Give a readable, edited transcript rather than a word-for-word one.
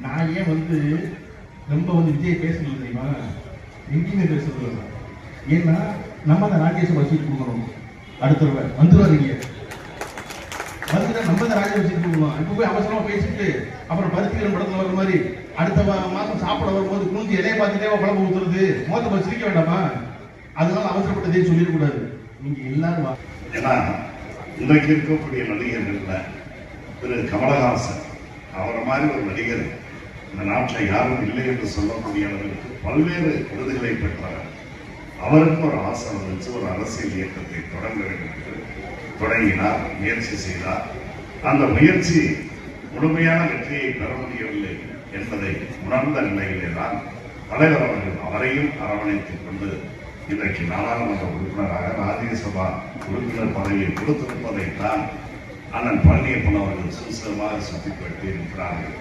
நான் ஏன் ரொம்ப விஜய் பேசணும் தெரியுமா? எங்கேயுமே பேசுறது. ஏன்னா நம்ம அந்த ராஜேஷை சீட் கொடுக்கணும். அடுத்த வந்துருவாருங்க நம்ம தான் ராஜேஷ் சீட் கொடுக்கணும். இப்போ போய் அவசரமா பேசிட்டு அப்புறம் பருத்திகரன் படத்துல வர மாதிரி அடுத்த மாசம் சாப்பிட வரும்போது குஞ்சு இலையை பார்த்துட்டே குழம்பு ஊத்துறது மோத்த சிரிக்க வேண்டாமா? அதனால அவசரப்பட்டதே சொல்லிடக்கூடாது. நீங்க எல்லாரும் ஏன்னா இன்றைக்கு இருக்கக்கூடிய நடிகர்கள்ல திரு கமலஹாசன் அவரை மாதிரி ஒரு நடிகர் இந்த நாட்டில் யாரும் இல்லை என்று சொல்லக்கூடிய அளவிற்கு பல்வேறு விருதுகளை பெற்றவர். அவருக்கு ஒரு ஆசை வந்துச்சு, ஒரு அரசியல் இயக்கத்தை தொடங்க வேண்டும் என்று தொடங்கினார், முயற்சி செய்தார். அந்த முயற்சி முழுமையான வெற்றியை பெற முடியவில்லை என்பதை உணர்ந்த நிலையிலே தான் தலைவர் அவர்கள் அவரையும் அரவணைத்துக் கொண்டு இன்றைக்கு நாடாளுமன்ற உறுப்பினராக ராஜ்யசபா உறுப்பினர் பதவியை கொடுத்திருப்பதைத்தான் அண்ணன் பழனியப்பன் அவர்கள் சுருசமாக சுட்டிக்காட்டி இருக்கிறார்கள்.